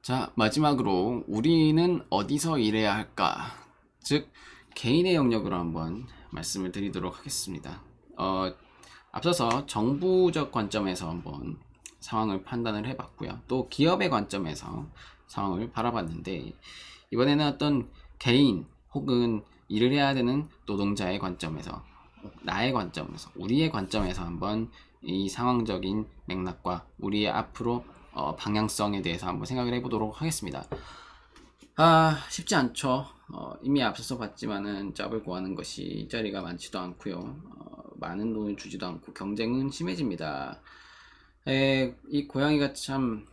자, 마지막으로 우리는 어디서 일해야 할까? 즉, 개인의 영역으로 한번 말씀을 드리도록 하겠습니다. 앞서서 정부적 관점에서 한번 상황을 판단을 해봤고요. 또 기업의 관점에서 상황을 바라봤는데, 이번에는 어떤 개인 혹은 일을 해야 되는 노동자의 관점에서, 나의 관점에서, 우리의 관점에서 한번 이 상황적인 맥락과 우리의 앞으로 방향성에 대해서 한번 생각을 해보도록 하겠습니다. 쉽지 않죠. 이미 앞서서 봤지만은 잡을 구하는 것이 일자리가 많지도 않고요. 많은 돈을 주지도 않고 경쟁은 심해집니다. 이 고양이가 참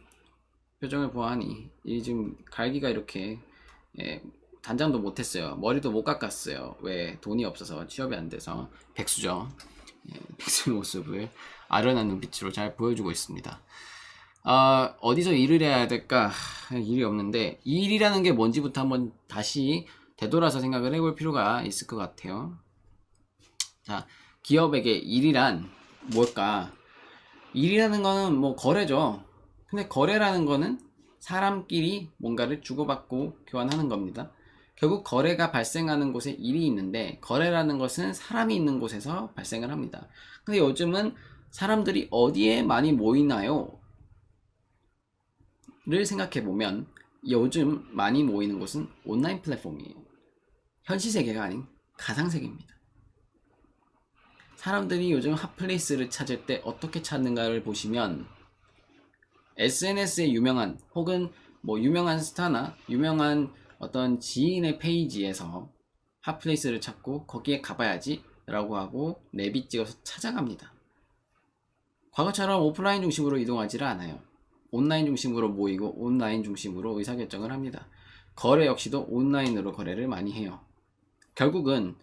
표정을 보아하니 이 지금 갈기가 이렇게 단장도 못했어요. 머리도 못 깎았어요. 왜? 돈이 없어서 취업이 안 돼서 백수죠. 백수의 모습을 아련한 눈빛으로 잘 보여주고 있습니다. 어디서 일을 해야 될까? 일이 없는데, 이 일이라는 게 뭔지부터 한번 다시 되돌아서 생각을 해볼 필요가 있을 것 같아요. 자, 기업에게 일이란 뭘까? 일이라는 거는 뭐 거래죠. 근데 거래라는 거는 사람끼리 뭔가를 주고받고 교환하는 겁니다. 결국 거래가 발생하는 곳에 일이 있는데, 거래라는 것은 사람이 있는 곳에서 발생을 합니다. 근데 요즘은 사람들이 어디에 많이 모이나요? 를 생각해보면 요즘 많이 모이는 곳은 온라인 플랫폼이에요. 현실세계가 아닌 가상세계입니다. 사람들이 요즘 핫플레이스를 찾을 때 어떻게 찾는가를 보시면 SNS에 유명한 혹은 뭐 유명한 스타나 유명한 어떤 지인의 페이지에서 핫플레이스를 찾고 거기에 가봐야지 라고 하고 내비 찍어서 찾아갑니다. 과거처럼 오프라인 중심으로 이동하지를 않아요. 온라인 중심으로 모이고 온라인 중심으로 의사결정을 합니다. 거래 역시도 온라인으로 거래를 많이 해요. 결국은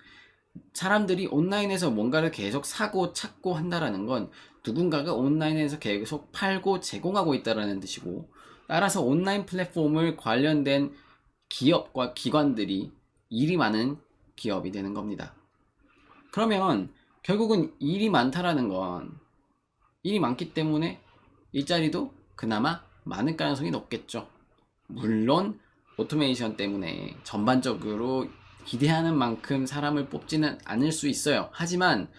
사람들이 온라인에서 뭔가를 계속 사고 찾고 한다라는 건 누군가가 온라인에서 계속 팔고 제공하고 있다라는 뜻이고, 따라서 온라인 플랫폼을 관련된 기업과 기관들이 일이 많은 기업이 되는 겁니다. 그러면 결국은 일이 많다라는 건 일이 많기 때문에 일자리도 그나마 많을 가능성이 높겠죠. 물론 오토메이션 때문에 전반적으로 기대하는 만큼 사람을 뽑지는 않을 수 있어요. 하지만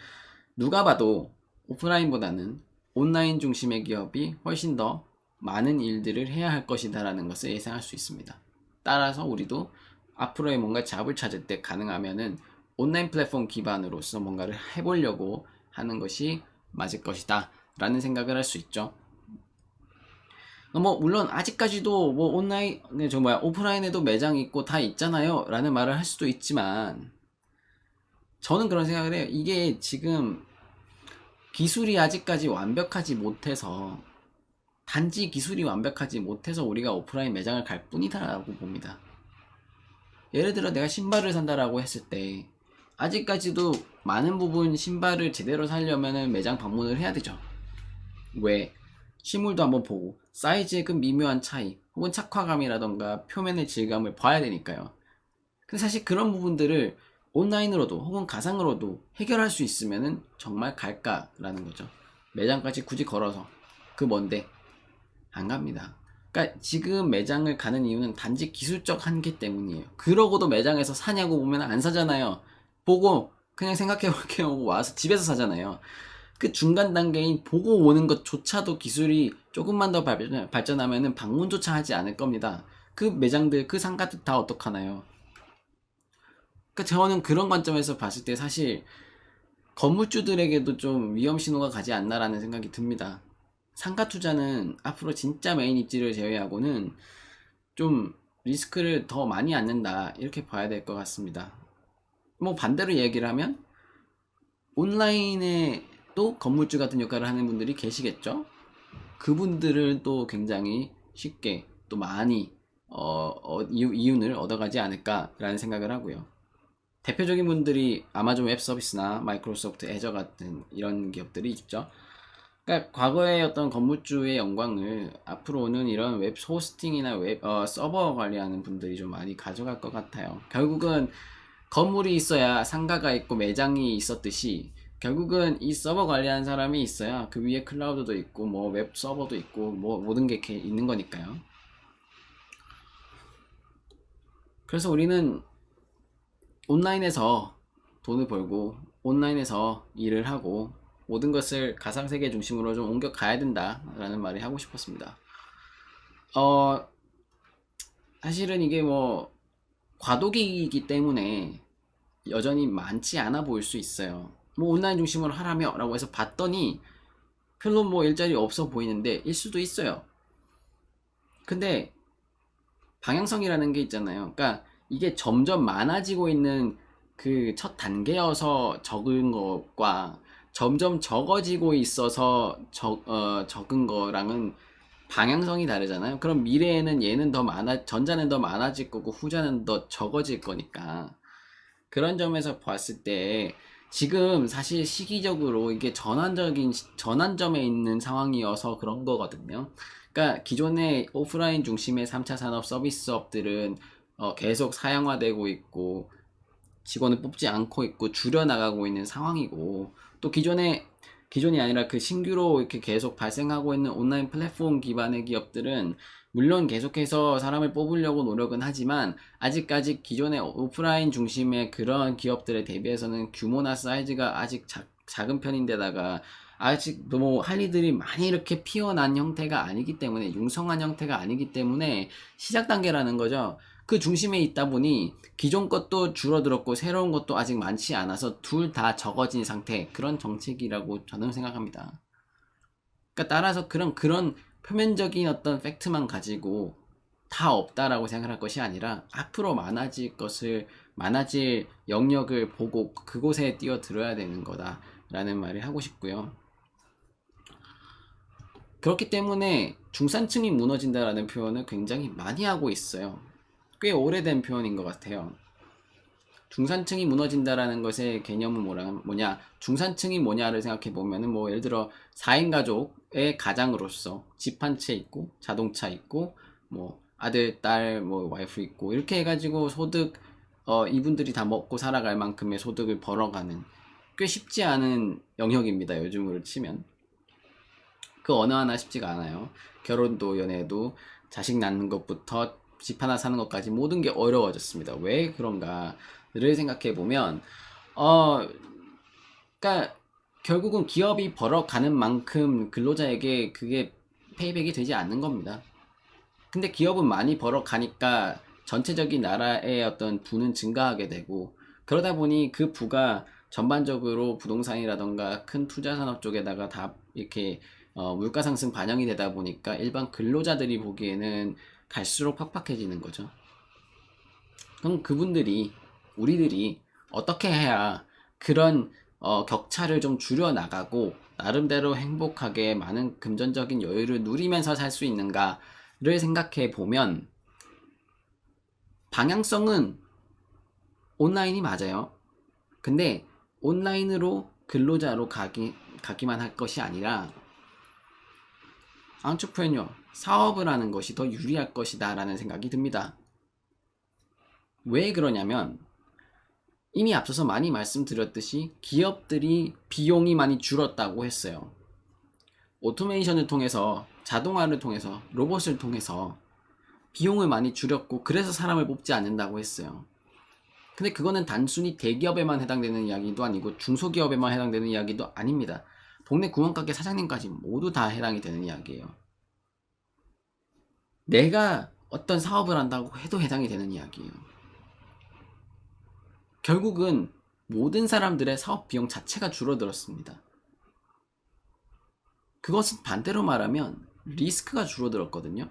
누가 봐도 오프라인보다는 온라인 중심의 기업이 훨씬 더 많은 일들을 해야 할 것이다라는 것을 예상할 수 있습니다. 따라서 우리도 앞으로의 뭔가 잡을 찾을 때 가능하면은 온라인 플랫폼 기반으로서 뭔가를 해보려고 하는 것이 맞을 것이다 라는 생각을 할 수 있죠. 뭐 물론 아직까지도 뭐 온라인 오프라인에도 매장이 있고 다 있잖아요 라는 말을 할 수도 있지만, 저는 그런 생각을 해요. 이게 지금 기술이 아직까지 완벽하지 못해서, 단지 기술이 완벽하지 못해서 우리가 오프라인 매장을 갈 뿐이다라고 봅니다. 예를 들어 내가 신발을 산다라고 했을 때 아직까지도 많은 부분 신발을 제대로 사려면 매장 방문을 해야 되죠. 왜? 실물도 한번 보고 사이즈의 그 미묘한 차이 혹은 착화감이라던가 표면의 질감을 봐야 되니까요. 근데 사실 그런 부분들을 온라인으로도 혹은 가상으로도 해결할 수 있으면은 정말 갈까라는 거죠. 매장까지 굳이 걸어서 그 뭔데 안 갑니다. 그러니까 지금 매장을 가는 이유는 단지 기술적 한계 때문이에요. 그러고도 매장에서 사냐고 보면 안 사잖아요. 보고 그냥 생각해볼게요 하고 와서 집에서 사잖아요. 그 중간 단계인 보고 오는 것조차도 기술이 조금만 더 발전하면은 방문조차 하지 않을 겁니다. 그 매장들, 그 상가들 다 어떡하나요? 그러니까 저는 그런 관점에서 봤을 때 사실 건물주들에게도 좀 위험 신호가 가지 않나라는 생각이 듭니다. 상가 투자는 앞으로 진짜 메인 입지를 제외하고는 좀 리스크를 더 많이 안는다 이렇게 봐야 될 것 같습니다. 뭐 반대로 얘기를 하면 온라인에 또 건물주 같은 역할을 하는 분들이 계시겠죠. 그분들은 또 굉장히 쉽게 또 많이 이윤을 얻어가지 않을까라는 생각을 하고요. 대표적인 분들이 아마존 웹 서비스나 마이크로소프트 애저 같은 이런 기업들이 있죠. 그러니까 과거의 어떤 건물주의 영광을 앞으로는 이런 웹 호스팅이나 웹 서버 관리하는 분들이 좀 많이 가져갈 것 같아요. 결국은 건물이 있어야 상가가 있고 매장이 있었듯이 결국은 이 서버 관리하는 사람이 있어야 그 위에 클라우드도 있고 뭐 웹 서버도 있고 뭐 모든 게 이렇게 있는 거니까요. 그래서 우리는 온라인에서 돈을 벌고 온라인에서 일을 하고 모든 것을 가상세계 중심으로 좀 옮겨 가야 된다라는 말을 하고 싶었습니다. 사실은 이게 뭐 과도기이기 때문에 여전히 많지 않아 보일 수 있어요. 뭐 온라인 중심으로 하라며 라고 해서 봤더니 별로 뭐 일자리 없어 보이는데 일 수도 있어요. 근데 방향성이라는 게 있잖아요. 그러니까 이게 점점 많아지고 있는 그 첫 단계여서 적은 것과 점점 적어지고 있어서 적은 거랑은 방향성이 다르잖아요. 그럼 미래에는 얘는 더 전자는 더 많아질 거고 후자는 더 적어질 거니까. 그런 점에서 봤을 때 지금 사실 시기적으로 이게 전환점에 있는 상황이어서 그런 거거든요. 그러니까 기존의 오프라인 중심의 3차 산업 서비스업들은 계속 사양화되고 있고 직원을 뽑지 않고 있고 줄여나가고 있는 상황이고, 또 기존이 아니라 그 신규로 이렇게 계속 발생하고 있는 온라인 플랫폼 기반의 기업들은 물론 계속해서 사람을 뽑으려고 노력은 하지만 아직까지 기존의 오프라인 중심의 그런 기업들에 대비해서는 규모나 사이즈가 아직 작은 편인데다가 아직 뭐 할 일들이 많이 이렇게 피어난 형태가 아니기 때문에, 융성한 형태가 아니기 때문에 시작 단계라는 거죠. 그 중심에 있다 보니 기존 것도 줄어들었고 새로운 것도 아직 많지 않아서 둘 다 적어진 상태, 그런 정책이라고 저는 생각합니다. 그러니까 따라서 그런 표면적인 어떤 팩트만 가지고 다 없다라고 생각할 것이 아니라 앞으로 많아질 영역을 보고 그곳에 뛰어들어야 되는 거다라는 말을 하고 싶고요. 그렇기 때문에 중산층이 무너진다라는 표현을 굉장히 많이 하고 있어요. 꽤 오래된 표현인 것 같아요. 중산층이 무너진다라는 것의 개념은 뭐냐? 중산층이 뭐냐를 생각해 보면은 뭐 예를 들어 4인 가족의 가장으로서 집 한 채 있고 자동차 있고 뭐 아들, 딸, 뭐 와이프 있고 이렇게 해가지고 소득 이분들이 다 먹고 살아갈 만큼의 소득을 벌어가는 꽤 쉽지 않은 영역입니다. 요즘으로 치면 그 어느 하나 쉽지가 않아요. 결혼도 연애도 자식 낳는 것부터 집 하나 사는 것까지 모든 게 어려워졌습니다. 왜 그런가를 생각해 보면 그러니까 결국은 기업이 벌어가는 만큼 근로자에게 그게 페이백이 되지 않는 겁니다. 근데 기업은 많이 벌어가니까 전체적인 나라의 어떤 부는 증가하게 되고, 그러다 보니 그 부가 전반적으로 부동산이라던가 큰 투자 산업 쪽에다가 다 이렇게 물가 상승 반영이 되다 보니까 일반 근로자들이 보기에는 갈수록 팍팍해지는 거죠. 그럼 우리들이 어떻게 해야 그런 격차를 좀 줄여 나가고 나름대로 행복하게 많은 금전적인 여유를 누리면서 살 수 있는가를 생각해 보면, 방향성은 온라인이 맞아요. 근데 온라인으로 근로자로 가기만 할 것이 아니라 안트프레뉴어, 사업을 하는 것이 더 유리할 것이다 라는 생각이 듭니다. 왜 그러냐면 이미 앞서서 많이 말씀드렸듯이 기업들이 비용이 많이 줄었다고 했어요. 오토메이션을 통해서, 자동화를 통해서, 로봇을 통해서 비용을 많이 줄였고 그래서 사람을 뽑지 않는다고 했어요. 근데 그거는 단순히 대기업에만 해당되는 이야기도 아니고 중소기업에만 해당되는 이야기도 아닙니다. 동네 구멍가게 사장님까지 모두 다 해당이 되는 이야기예요. 내가 어떤 사업을 한다고 해도 해당이 되는 이야기예요. 결국은 모든 사람들의 사업 비용 자체가 줄어들었습니다. 그것은 반대로 말하면 리스크가 줄어들었거든요.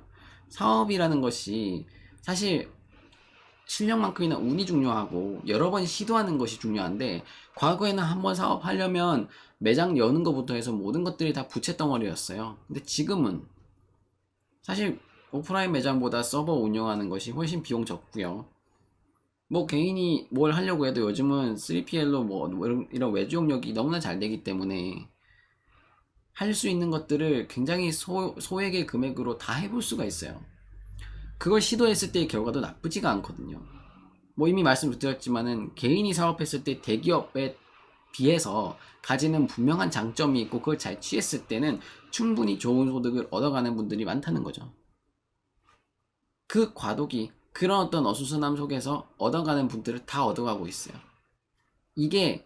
사업이라는 것이 사실 실력만큼이나 운이 중요하고 여러 번 시도하는 것이 중요한데, 과거에는 한번 사업하려면 매장 여는 것부터 해서 모든 것들이 다 부채 덩어리였어요. 근데 지금은 사실 오프라인 매장보다 서버 운영하는 것이 훨씬 비용 적고요. 뭐 개인이 뭘 하려고 해도 요즘은 3PL로 뭐 이런 외주 용역이 너무나 잘 되기 때문에 할 수 있는 것들을 굉장히 소액의 금액으로 다 해볼 수가 있어요. 그걸 시도했을 때의 결과도 나쁘지가 않거든요. 뭐 이미 말씀드렸지만은 개인이 사업했을 때 대기업에 비해서 가지는 분명한 장점이 있고 그걸 잘 취했을 때는 충분히 좋은 소득을 얻어가는 분들이 많다는 거죠. 그 그런 어떤 어수선함 속에서 얻어가는 분들을 다 얻어가고 있어요. 이게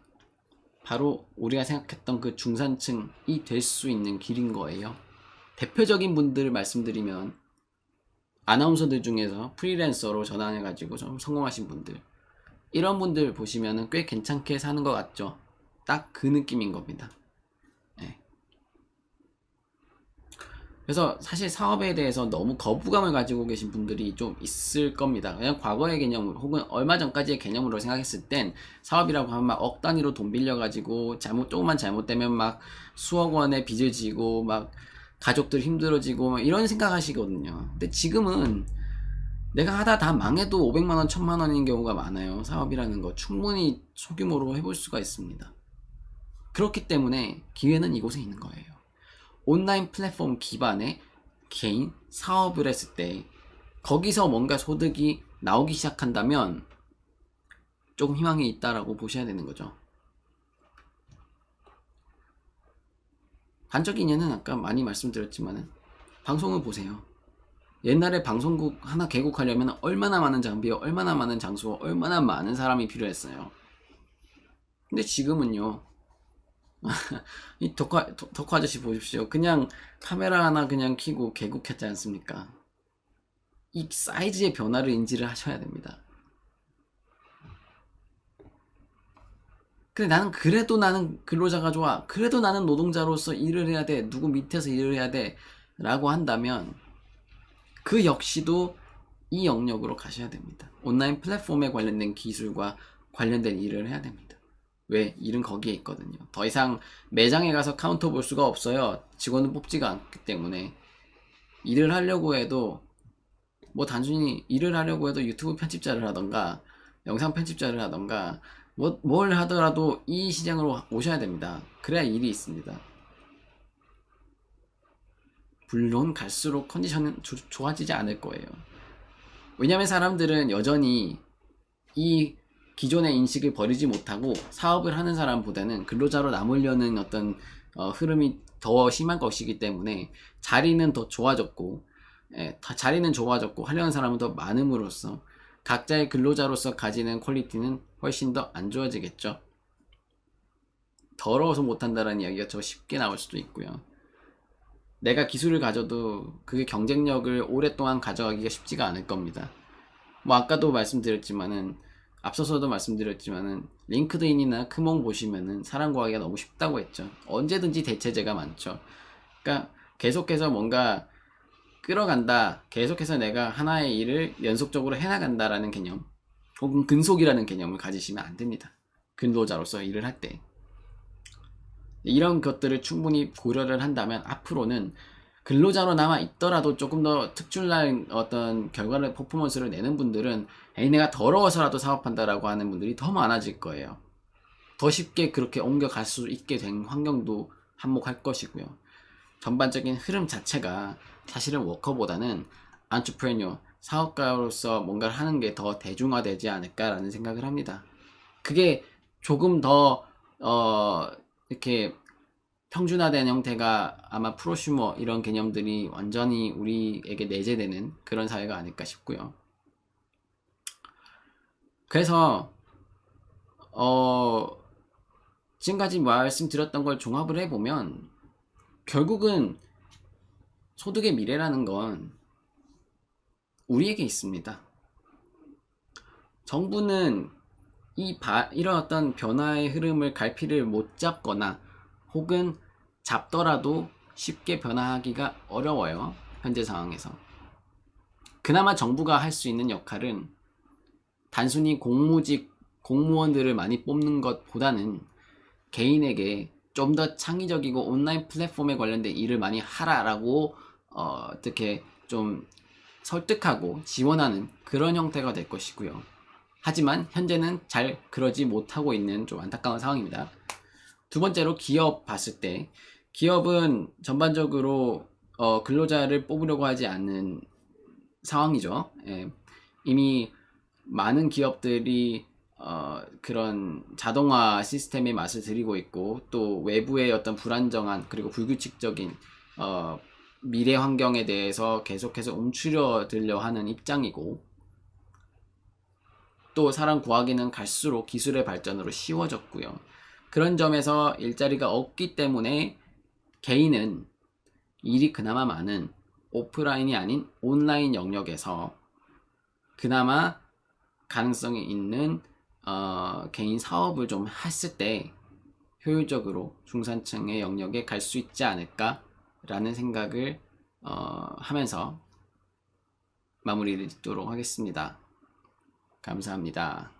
바로 우리가 생각했던 그 중산층이 될 수 있는 길인 거예요. 대표적인 분들을 말씀드리면 아나운서들 중에서 프리랜서로 전환해가지고 좀 성공하신 분들, 이런 분들 보시면은 꽤 괜찮게 사는 것 같죠. 딱 그 느낌인 겁니다. 네. 그래서 사실 사업에 대해서 너무 거부감을 가지고 계신 분들이 좀 있을 겁니다. 그냥 과거의 개념 혹은 얼마 전까지의 개념으로 생각했을 땐 사업이라고 하면 막 억 단위로 돈 빌려가지고 조금만 잘못되면 막 수억 원의 빚을 지고 막 가족들 힘들어지고 막 이런 생각 하시거든요. 근데 지금은 내가 하다 다 망해도 500만 원, 1000만 원인 경우가 많아요. 사업이라는 거 충분히 소규모로 해볼 수가 있습니다. 그렇기 때문에 기회는 이곳에 있는 거예요. 온라인 플랫폼 기반의 개인 사업을 했을 때 거기서 뭔가 소득이 나오기 시작한다면 조금 희망이 있다라고 보셔야 되는 거죠. 반적인 예는 아까 많이 말씀드렸지만 방송을 보세요. 옛날에 방송국 하나 개국하려면 얼마나 많은 장비와 얼마나 많은 장소와 얼마나 많은 사람이 필요했어요. 근데 지금은요, 이 덕화 아저씨 보십시오. 그냥 카메라 하나 그냥 켜고 개국했지 않습니까? 이 사이즈의 변화를 인지를 하셔야 됩니다. 근데 나는 그래도 나는 근로자가 좋아. 그래도 나는 노동자로서 일을 해야 돼. 누구 밑에서 일을 해야 돼. 라고 한다면 그 역시도 이 영역으로 가셔야 됩니다. 온라인 플랫폼에 관련된 기술과 관련된 일을 해야 됩니다. 왜? 일은 거기에 있거든요. 더 이상 매장에 가서 카운터 볼 수가 없어요. 직원은 뽑지가 않기 때문에. 일을 하려고 해도 뭐 단순히 일을 하려고 해도 유튜브 편집자를 하던가 영상 편집자를 하던가 뭘 하더라도 이 시장으로 오셔야 됩니다. 그래야 일이 있습니다. 물론 갈수록 컨디션은 좋아지지 않을 거예요. 왜냐면 사람들은 여전히 이 기존의 인식을 버리지 못하고 사업을 하는 사람보다는 근로자로 남으려는 어떤 흐름이 더 심한 것이기 때문에 자리는 더 좋아졌고, 자리는 좋아졌고 하려는 사람은 더 많음으로써 각자의 근로자로서 가지는 퀄리티는 훨씬 더 안 좋아지겠죠. 더러워서 못한다라는 이야기가 더 쉽게 나올 수도 있고요. 내가 기술을 가져도 그게 경쟁력을 오랫동안 가져가기가 쉽지가 않을 겁니다. 뭐 아까도 말씀드렸지만은 앞서서도 말씀드렸지만은 링크드인이나 크몽 보시면은 사람 구하기가 너무 쉽다고 했죠. 언제든지 대체제가 많죠. 그러니까 계속해서 뭔가 끌어간다, 계속해서 내가 하나의 일을 연속적으로 해나간다라는 개념 혹은 근속이라는 개념을 가지시면 안 됩니다. 근로자로서 일을 할 때 이런 것들을 충분히 고려를 한다면 앞으로는 근로자로 남아 있더라도 조금 더 특출난 어떤 결과를 퍼포먼스를 내는 분들은 에이 내가 더러워서라도 사업한다라고 하는 분들이 더 많아질 거예요. 더 쉽게 그렇게 옮겨갈 수 있게 된 환경도 한몫할 것이고요. 전반적인 흐름 자체가 사실은 워커보다는 안트프레뉴어, 사업가로서 뭔가를 하는 게 더 대중화되지 않을까라는 생각을 합니다. 그게 조금 더 이렇게 평준화된 형태가 아마 프로슈머 이런 개념들이 완전히 우리에게 내재되는 그런 사회가 아닐까 싶고요. 그래서 지금까지 말씀드렸던 걸 종합을 해보면 결국은 소득의 미래라는 건 우리에게 있습니다. 정부는 이런 어떤 변화의 흐름을 갈피를 못 잡거나 혹은 잡더라도 쉽게 변화하기가 어려워요. 현재 상황에서. 그나마 정부가 할 수 있는 역할은 단순히 공무원들을 많이 뽑는 것보다는 개인에게 좀 더 창의적이고 온라인 플랫폼에 관련된 일을 많이 하라라고 어떻게 좀 설득하고 지원하는 그런 형태가 될 것이고요. 하지만 현재는 잘 그러지 못하고 있는 좀 안타까운 상황입니다. 두 번째로 기업 봤을 때 기업은 전반적으로 근로자를 뽑으려고 하지 않는 상황이죠. 이미 많은 기업들이 그런 자동화 시스템의 맛을 들이고 있고 또 외부의 어떤 불안정한 그리고 불규칙적인 미래 환경에 대해서 계속해서 움츠려들려 하는 입장이고 또 사람 구하기는 갈수록 기술의 발전으로 쉬워졌고요. 그런 점에서 일자리가 없기 때문에 개인은 일이 그나마 많은 오프라인이 아닌 온라인 영역에서 그나마 가능성이 있는 개인 사업을 좀 했을 때 효율적으로 중산층의 영역에 갈 수 있지 않을까라는 생각을 하면서 마무리를 짓도록 하겠습니다. 감사합니다.